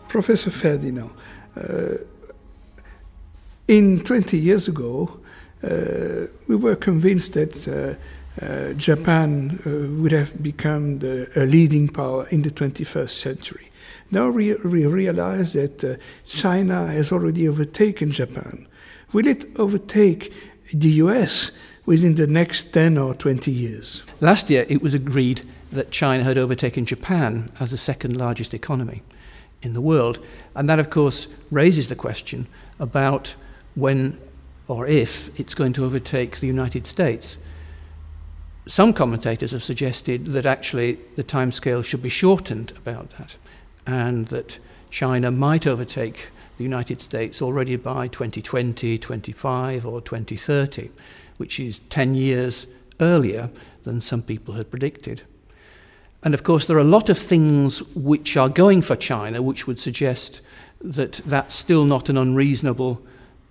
Professor Ferdinand, in 20 years ago, we were convinced that Japan would have become a leading power in the 21st century. Now we realize that China has already overtaken Japan. Will it overtake the US within the next 10 or 20 years? Last year, it was agreed that China had overtaken Japan as the second largest economy in the world. And that, of course, raises the question about when or if it's going to overtake the United States. Some commentators have suggested that actually the timescale should be shortened about that, and that China might overtake the United States already by 2020, 25 or 2030, which is 10 years earlier than some people had predicted. And of course, there are a lot of things which are going for China which would suggest that that's still not an unreasonable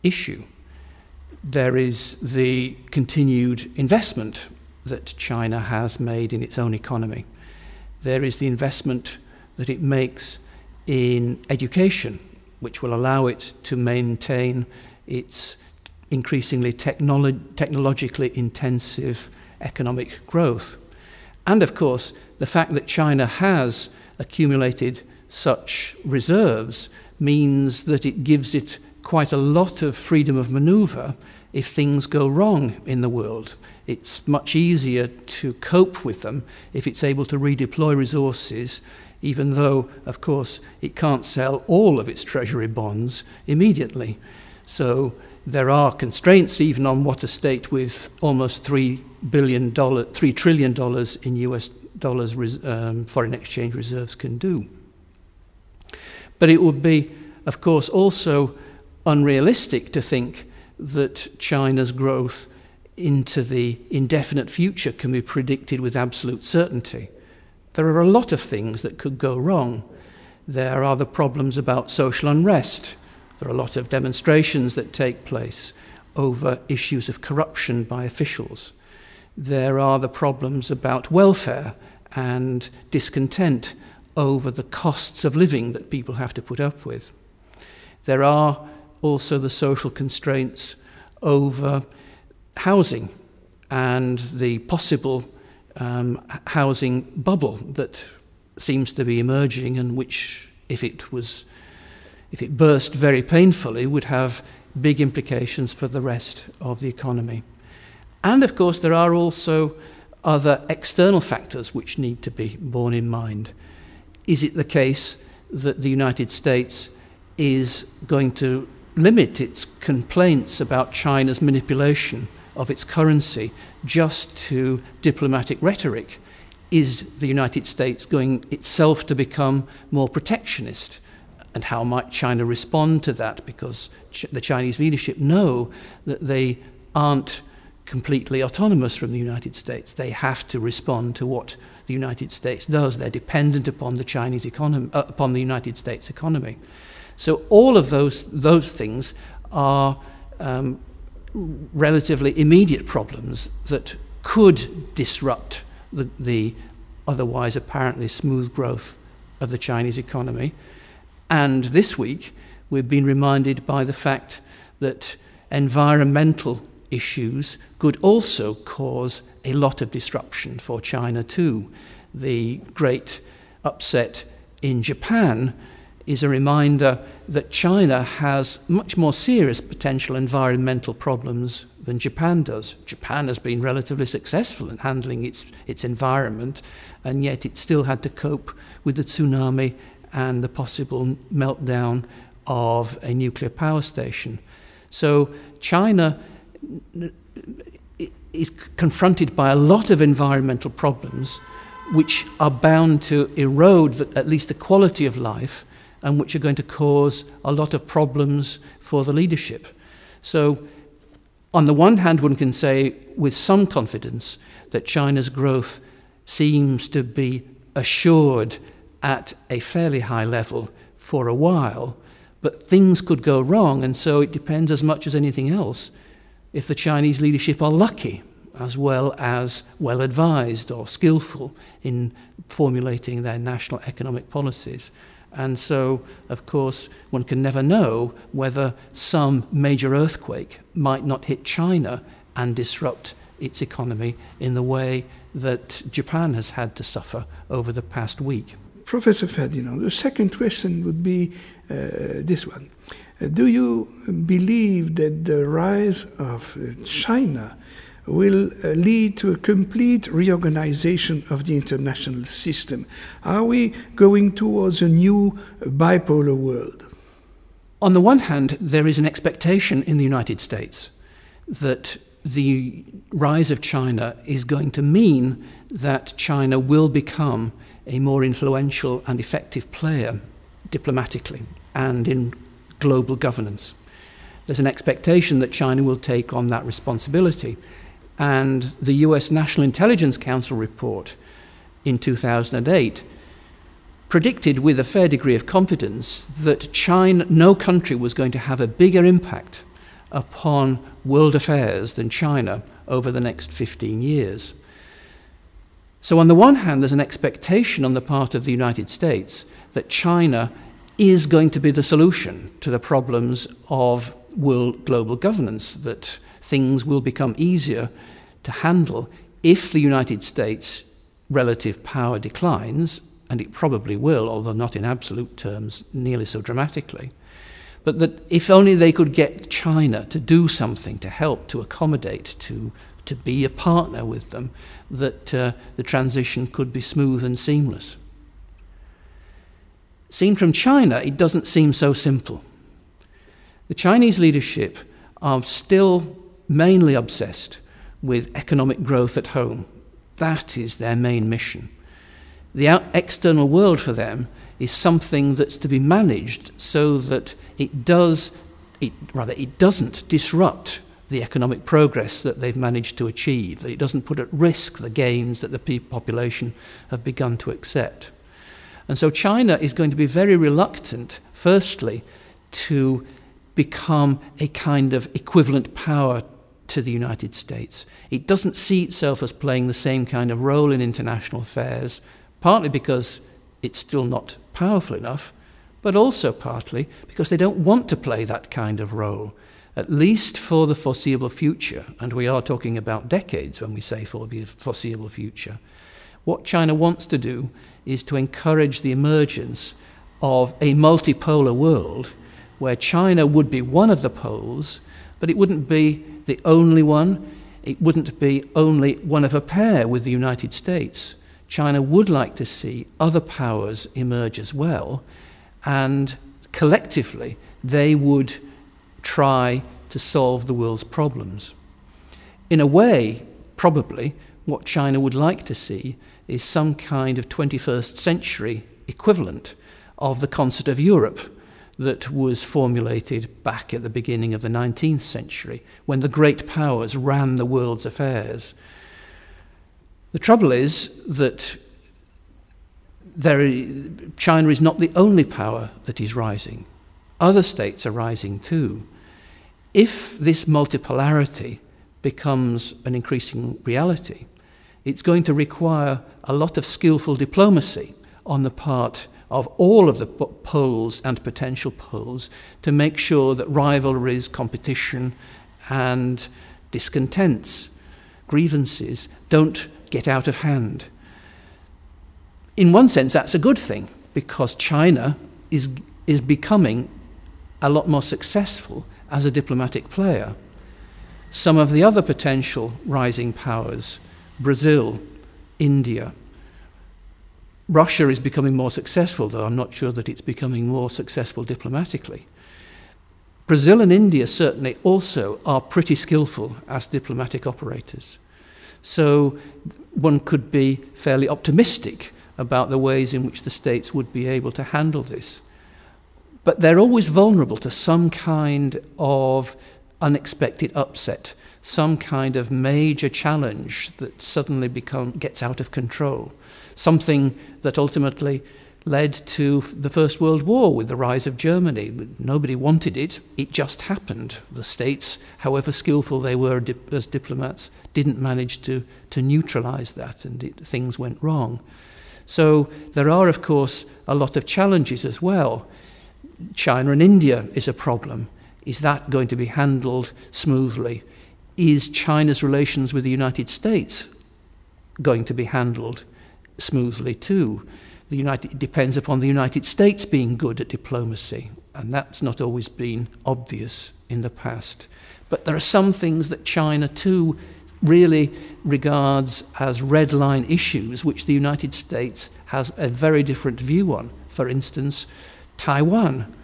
issue. There is the continued investment that China has made in its own economy. There is the investment that it makes in education, which will allow it to maintain its increasingly technologically intensive economic growth. And of course, the fact that China has accumulated such reserves means that it gives it quite a lot of freedom of maneuver if things go wrong in the world. It's much easier to cope with them if it's able to redeploy resources, even though, of course, it can't sell all of its treasury bonds immediately. So there are constraints even on what a state with almost $3 trillion in US dollars foreign exchange reserves can do. But it would be, of course, also unrealistic to think that China's growth into the indefinite future can be predicted with absolute certainty. There are a lot of things that could go wrong. There are the problems about social unrest. There are a lot of demonstrations that take place over issues of corruption by officials. There are the problems about welfare and discontent over the costs of living that people have to put up with. There are also the social constraints over housing and the possible housing bubble that seems to be emerging, and which, if it burst very painfully, would have big implications for the rest of the economy. And of course, there are also other external factors which need to be borne in mind. Is it the case that the United States is going to limit its complaints about China's manipulation of its currency just to diplomatic rhetoric? Is the United States going itself to become more protectionist? And how might China respond to that? Because the Chinese leadership know that they aren't completely autonomous from the United States. They have to respond to what the United States does. They're dependent upon the Chinese economy, upon the United States economy. So all of those things are relatively immediate problems that could disrupt the otherwise apparently smooth growth of the Chinese economy. And this week, we've been reminded by the fact that environmental issues could also cause a lot of disruption for China too. The great upset in Japan is a reminder that China has much more serious potential environmental problems than Japan does. Japan has been relatively successful in handling its environment, and yet it still had to cope with the tsunami and the possible meltdown of a nuclear power station. So China is confronted by a lot of environmental problems which are bound to erode at least the quality of life, and which are going to cause a lot of problems for the leadership. So on the one hand, one can say with some confidence that China's growth seems to be assured at a fairly high level for a while, but things could go wrong, and so it depends as much as anything else if the Chinese leadership are lucky as well as well-advised or skillful in formulating their national economic policies. And so, of course, one can never know whether some major earthquake might not hit China and disrupt its economy in the way that Japan has had to suffer over the past week. Professor Ferdinand, the second question would be this one. Do you believe that the rise of China will lead to a complete reorganization of the international system? Are we going towards a new bipolar world? On the one hand, there is an expectation in the United States that the rise of China is going to mean that China will become a more influential and effective player diplomatically and in global governance. There's an expectation that China will take on that responsibility. And the US National Intelligence Council report in 2008 predicted with a fair degree of confidence that no country was going to have a bigger impact upon world affairs than China over the next 15 years. So on the one hand, there's an expectation on the part of the United States that China is going to be the solution to the problems of world global governance, that things will become easier to handle if the United States' relative power declines, and it probably will, although not in absolute terms nearly so dramatically. But that if only they could get China to do something to help, to accommodate, to be a partner with them, that the transition could be smooth and seamless. Seen from China, it doesn't seem so simple. The Chinese leadership are still mainly obsessed with economic growth at home. That is their main mission. The external world for them is something that's to be managed so that it doesn't disrupt the economic progress that they've managed to achieve, that it doesn't put at risk the gains that the population have begun to accept. And so China is going to be very reluctant, firstly, to become a kind of equivalent power to the United States. It doesn't see itself as playing the same kind of role in international affairs, partly because it's still not powerful enough, but also partly because they don't want to play that kind of role, at least for the foreseeable future. And we are talking about decades when we say for the foreseeable future. What China wants to do is to encourage the emergence of a multipolar world where China would be one of the poles, but it wouldn't be the only one. It wouldn't be only one of a pair with the United States. China would like to see other powers emerge as well, and collectively they would try to solve the world's problems. In a way, probably, what China would like to see is some kind of 21st century equivalent of the Concert of Europe that was formulated back at the beginning of the 19th century, when the great powers ran the world's affairs. The trouble is that China is not the only power that is rising. Other states are rising too. If this multipolarity becomes an increasing reality, it's going to require a lot of skillful diplomacy on the part of all of the poles and potential poles to make sure that rivalries, competition, and discontents, grievances, don't get out of hand. In one sense, that's a good thing, because China is becoming a lot more successful as a diplomatic player. Some of the other potential rising powers, Brazil, India, Russia is becoming more successful, though I'm not sure that it's becoming more successful diplomatically. Brazil and India certainly also are pretty skillful as diplomatic operators. So one could be fairly optimistic about the ways in which the states would be able to handle this. But they're always vulnerable to some kind of unexpected upset, some kind of major challenge that suddenly gets out of control, something that ultimately led to the First World War with the rise of Germany. Nobody wanted it. It just happened. The states, however skillful they were as diplomats, didn't manage to neutralize that, and things went wrong. So there are, of course, a lot of challenges as well. China and India is a problem. Is that going to be handled smoothly? Is China's relations with the United States going to be handled smoothly too? It depends upon the United States being good at diplomacy, and that's not always been obvious in the past. But there are some things that China too really regards as red line issues, which the United States has a very different view on. For instance, Taiwan.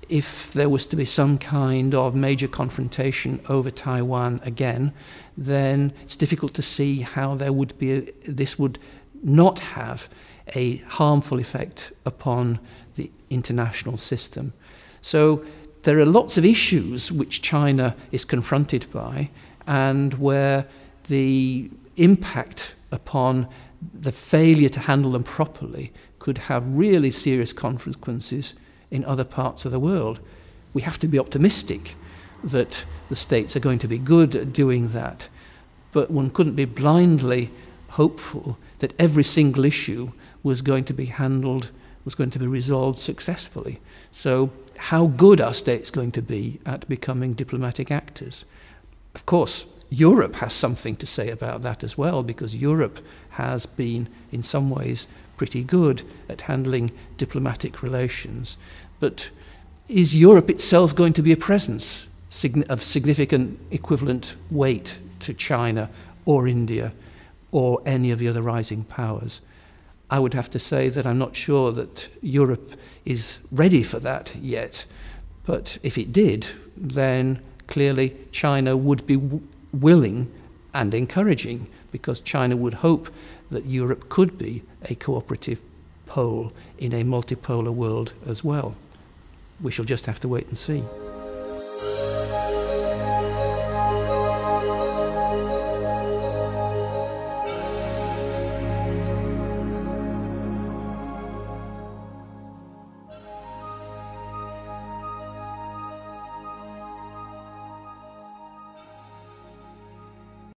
If there was to be some kind of major confrontation over Taiwan again, then it's difficult to see how this would not have a harmful effect upon the international system. So there are lots of issues which China is confronted by, and where the impact upon the failure to handle them properly could have really serious consequences in other parts of the world. We have to be optimistic that the states are going to be good at doing that, but one couldn't be blindly hopeful that every single issue was going to be handled, was going to be resolved successfully. So how good are states going to be at becoming diplomatic actors? Of course, Europe has something to say about that as well, because Europe has been, in some ways, pretty good at handling diplomatic relations. But is Europe itself going to be a presence of significant equivalent weight to China or India or any of the other rising powers? I would have to say that I'm not sure that Europe is ready for that yet. But if it did, then clearly China would be willing and encouraging, because China would hope that Europe could be a cooperative pole in a multipolar world as well. We shall just have to wait and see.